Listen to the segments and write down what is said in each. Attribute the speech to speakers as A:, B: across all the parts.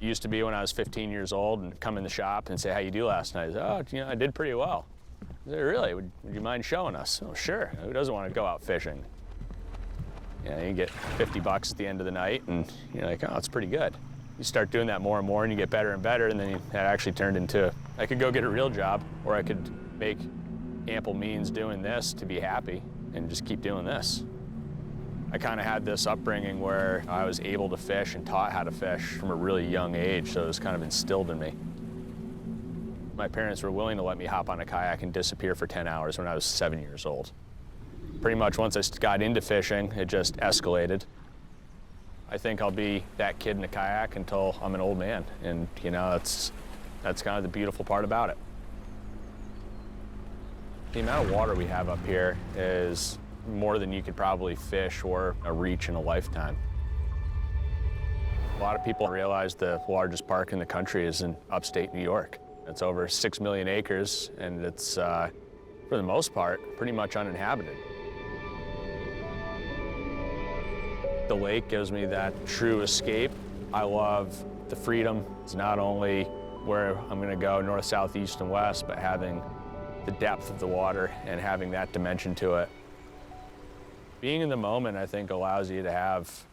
A: It used to be when I was 15 years old and come in the shop and say, "How you do last night?" I said, "Oh, you know, I did pretty well." I said, "Really? Would you mind showing us?" "Oh, sure. Who doesn't want to go out fishing?" You know, you get 50 bucks at the end of the night and you're like, "Oh, it's pretty good." You start doing that more and more and you get better and better, and then that actually turned into, I could go get a real job, or I could make ample means doing this to be happy and just keep doing this. I kind of had this upbringing where I was able to fish and taught how to fish from a really young age, so it was kind of instilled in me. My parents were willing to let me hop on a kayak and disappear for 10 hours when I was 7 years old. Pretty much once I got into fishing, it just escalated. I think I'll be that kid in a kayak until I'm an old man, and you know, that's kind of the beautiful part about it. The amount of water we have up here is more than you could probably fish or reach in a lifetime. A lot of people realize the largest park in the country is in upstate New York. It's over 6 million acres, and it's, for the most part, pretty much uninhabited. The lake gives me that true escape. I love the freedom. It's not only where I'm gonna go north, south, east, and west, but having the depth of the water and having that dimension to it. Being in the moment, I think, allows you to have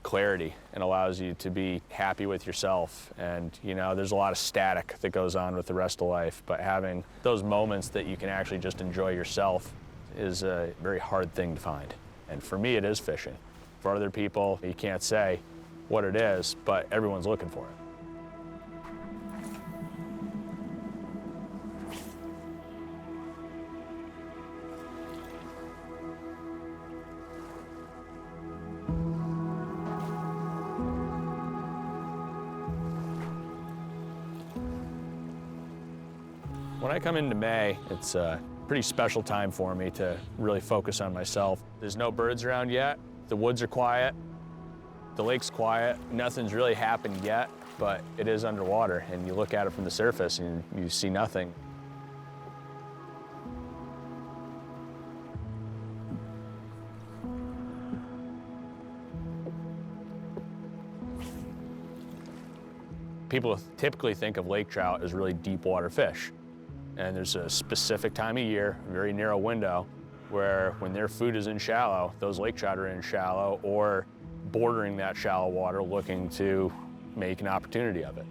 A: clarity and allows you to be happy with yourself. And, you know, there's a lot of static that goes on with the rest of life, but having those moments that you can actually just enjoy yourself is a very hard thing to find. And for me, it is fishing. For other people, you can't say what it is, but everyone's looking for it. When I come into May, it's a pretty special time for me to really focus on myself. There's no birds around yet. The woods are quiet. The lake's quiet. Nothing's really happened yet, but it is underwater, and you look at it from the surface and you see nothing. People typically think of lake trout as really deep water fish. And there's a specific time of year, a very narrow window, where when their food is in shallow, those lake trout are in shallow or bordering that shallow water looking to make an opportunity of it.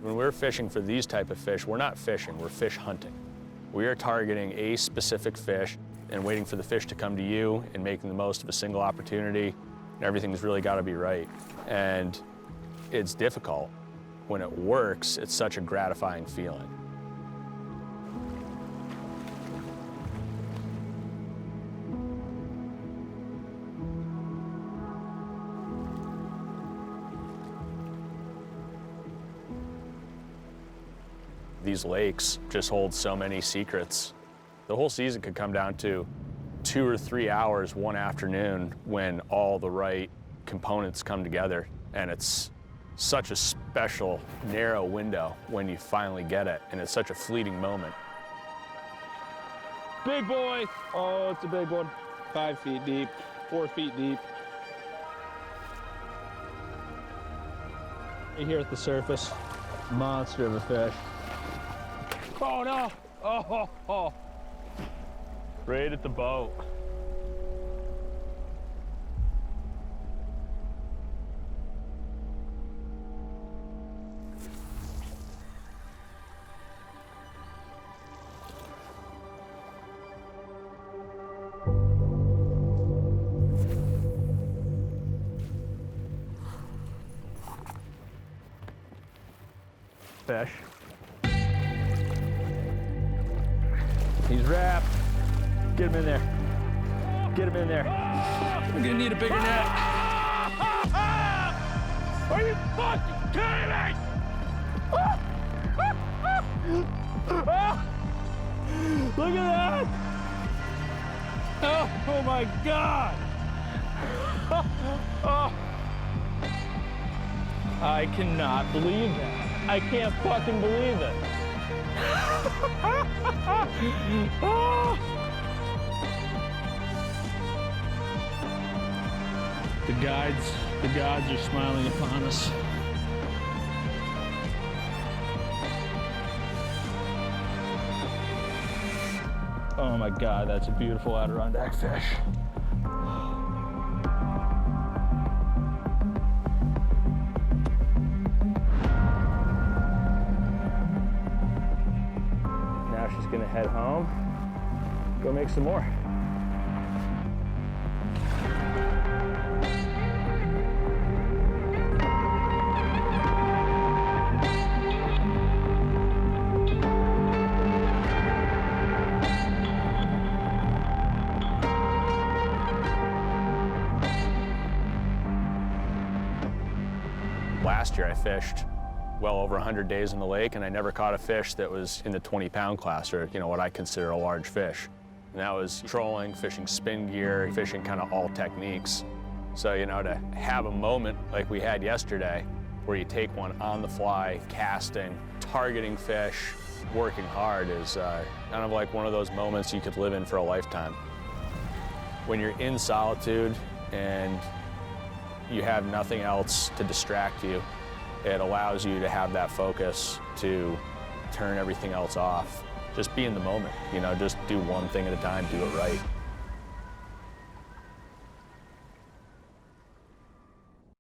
A: When we're fishing for these type of fish, we're not fishing, we're fish hunting. We are targeting a specific fish and waiting for the fish to come to you and making the most of a single opportunity. Everything's really got to be right. And it's difficult. When it works, it's such a gratifying feeling. These lakes just hold so many secrets. The whole season could come down to 2 or 3 hours one afternoon when all the right components come together, and it's such a special, narrow window when you finally get it, and it's such a fleeting moment.
B: Big boy! Oh, it's a big one. 5 feet deep, 4 feet deep. Right here at the surface, monster of a fish. Oh no! Oh. Right at the boat. Fish. He's wrapped. Get him in there. Get him in there. We're gonna need a bigger net. Are you fucking kidding me? Look at that! Oh my God! Oh. I cannot believe that. I can't fucking believe it. Oh. The guides The gods are smiling upon us. Oh my God, that's a beautiful Adirondack fish. Now she's gonna head home, go make some more.
A: Last year I fished well over 100 days in the lake, and I never caught a fish that was in the 20-pound class, or what I consider a large fish. And that was trolling, fishing spin gear, fishing kind of all techniques. So, to have a moment like we had yesterday, where you take one on the fly, casting, targeting fish, working hard, is kind of like one of those moments you could live in for a lifetime. When you're in solitude and you have nothing else to distract you, it allows you to have that focus to turn everything else off. Just be in the moment, just do one thing at a time, do it right.